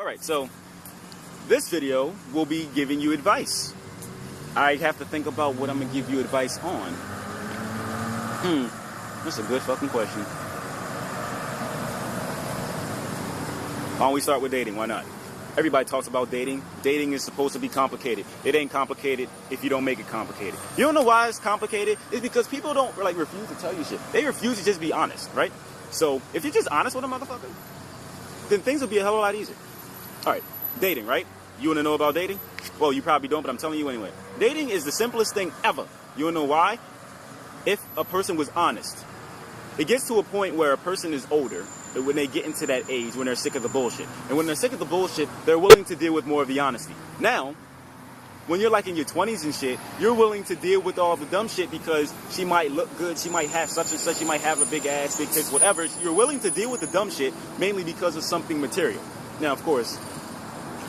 Alright, so this video will be giving you advice. I have to think about what I'm going to give you advice on. That's a good fucking question. Why don't we start with dating? Why not? Everybody talks about dating. Dating is supposed to be complicated. It ain't complicated if you don't make it complicated. You don't know why it's complicated? It's because people don't refuse to tell you shit. They refuse to just be honest, right? So if you're just honest with a motherfucker, then things will be a hell of a lot easier. Alright, dating, right? You want to know about dating? Well, you probably don't, but I'm telling you anyway. Dating is the simplest thing ever. You want to know why? If a person was honest. It gets to a point where a person is older, when they get into that age, when they're sick of the bullshit. And when they're sick of the bullshit, they're willing to deal with more of the honesty. Now, when you're like in your 20s and shit, you're willing to deal with all the dumb shit because she might look good, she might have such and such, she might have a big ass, big tits, whatever. You're willing to deal with the dumb shit mainly because of something material. Now, of course,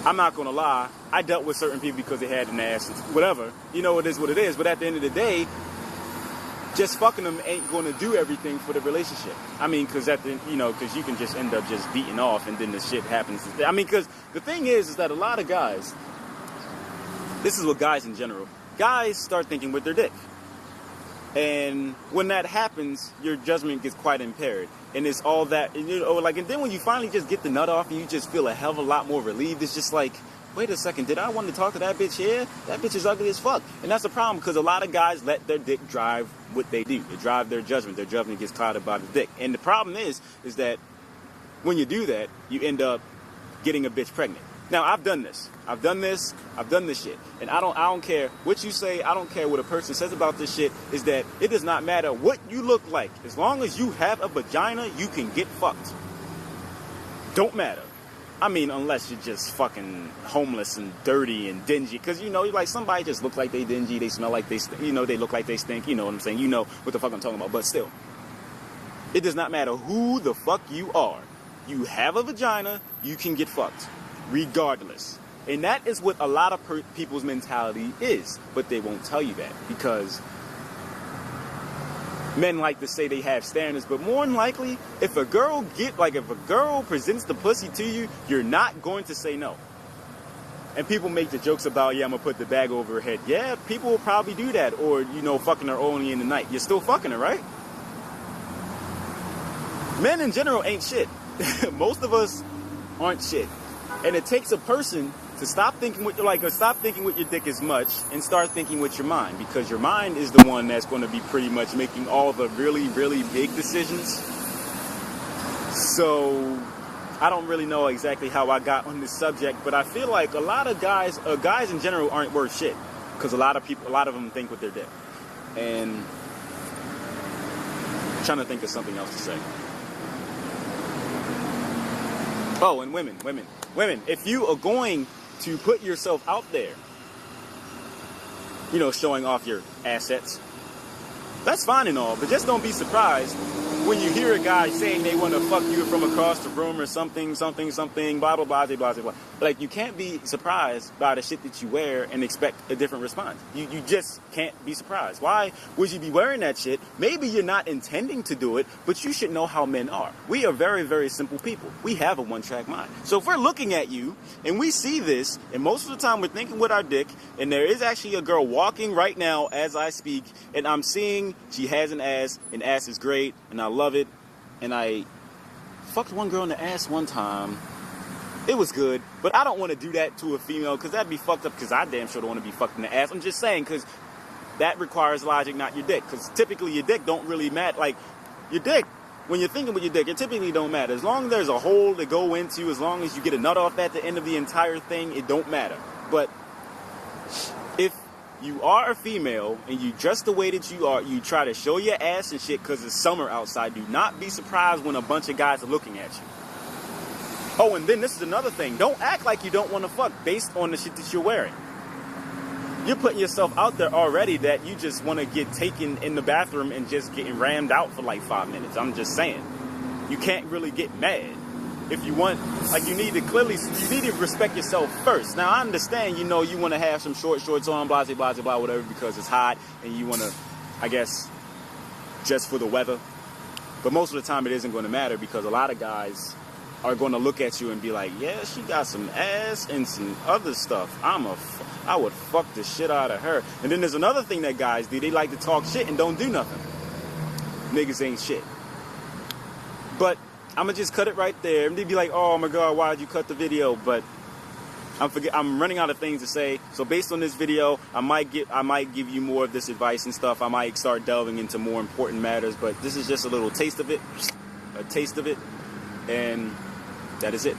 I'm not going to lie, I dealt with certain people because they had an ass, whatever. You know, it is what it is. But at the end of the day, just fucking them ain't going to do everything for the relationship. I mean, because because you can just end up just beating off and then the shit happens. I mean, because the thing is that a lot of guys, this is what guys in general, guys start thinking with their dick. And when that happens, your judgment gets quite impaired. And it's all that, and then when you finally just get the nut off and you just feel a hell of a lot more relieved, it's just like, wait a second, did I want to talk to that bitch here? That bitch is ugly as fuck. And that's the problem, because a lot of guys let their dick drive what they do. They drive their judgment. Their judgment gets clouded by the dick. And the problem is that when you do that, you end up getting a bitch pregnant. Now, I've done this shit. And I don't care what you say, I don't care what a person says about this shit, is that it does not matter what you look like. As long as you have a vagina, you can get fucked. Don't matter. I mean, unless you're just fucking homeless and dirty and dingy. Because, like somebody just look like they dingy, they smell like they they look like they stink. You know what I'm saying? You know what the fuck I'm talking about. But still, it does not matter who the fuck you are. You have a vagina, you can get fucked. Regardless. And that is what a lot of people's mentality is. But they won't tell you that. Because men like to say they have standards, but more than likely, if a girl presents the pussy to you, you're not going to say no. And people make the jokes about, yeah, I'm gonna put the bag over her head. Yeah, people will probably do that, or fucking her only in the night. You're still fucking her, right? Men in general ain't shit. Most of us aren't shit, and it takes a person to stop thinking with your dick as much and start thinking with your mind, because your mind is the one that's going to be pretty much making all the really, really big decisions. So I don't really know exactly how I got on this subject, but I feel like a lot of guys in general aren't worth shit, because a lot of them think with their dick. And I'm trying to think of something else to say. Oh, and women, if you are going to put yourself out there, showing off your assets, that's fine and all, but just don't be surprised when you hear a guy saying they want to fuck you from across the room or something, blah, blah, blah, blah, blah, blah. Like, you can't be surprised by the shit that you wear and expect a different response. You just can't be surprised. Why would you be wearing that shit? Maybe you're not intending to do it, but you should know how men are. We are very, very simple people. We have a one-track mind. So if we're looking at you and we see this, and most of the time we're thinking with our dick, and there is actually a girl walking right now as I speak, and I'm seeing she has an ass is great, and I love it, and I fucked one girl in the ass one time. It was good, but I don't want to do that to a female, because that'd be fucked up, because I damn sure don't want to be fucked in the ass. I'm just saying, because that requires logic, not your dick, because typically your dick don't really matter. Like, your dick, when you're thinking with your dick, it typically don't matter. As long as there's a hole to go into, as long as you get a nut off at the end of the entire thing, it don't matter. But if you are a female and you dress the way that you are, you try to show your ass and shit because it's summer outside, do not be surprised when a bunch of guys are looking at you. Oh, and then this is another thing. Don't act like you don't want to fuck based on the shit that you're wearing. You're putting yourself out there already that you just want to get taken in the bathroom and just getting rammed out for like 5 minutes. I'm just saying. You can't really get mad. If you want, you need to respect yourself first. Now, I understand, you want to have some short shorts on, blah, blah, blah, blah, whatever, because it's hot, and you want to, I guess, just for the weather. But most of the time, it isn't going to matter, because a lot of guys are going to look at you and be like, yeah, she got some ass and some other stuff. I would fuck the shit out of her. And then there's another thing that guys do. They like to talk shit and don't do nothing. Niggas ain't shit. But I'm going to just cut it right there. And they'd be like, oh my God, why'd you cut the video? But I'm running out of things to say. So based on this video, I might give you more of this advice and stuff. I might start delving into more important matters. But this is just a little taste of it. A taste of it. And that is it.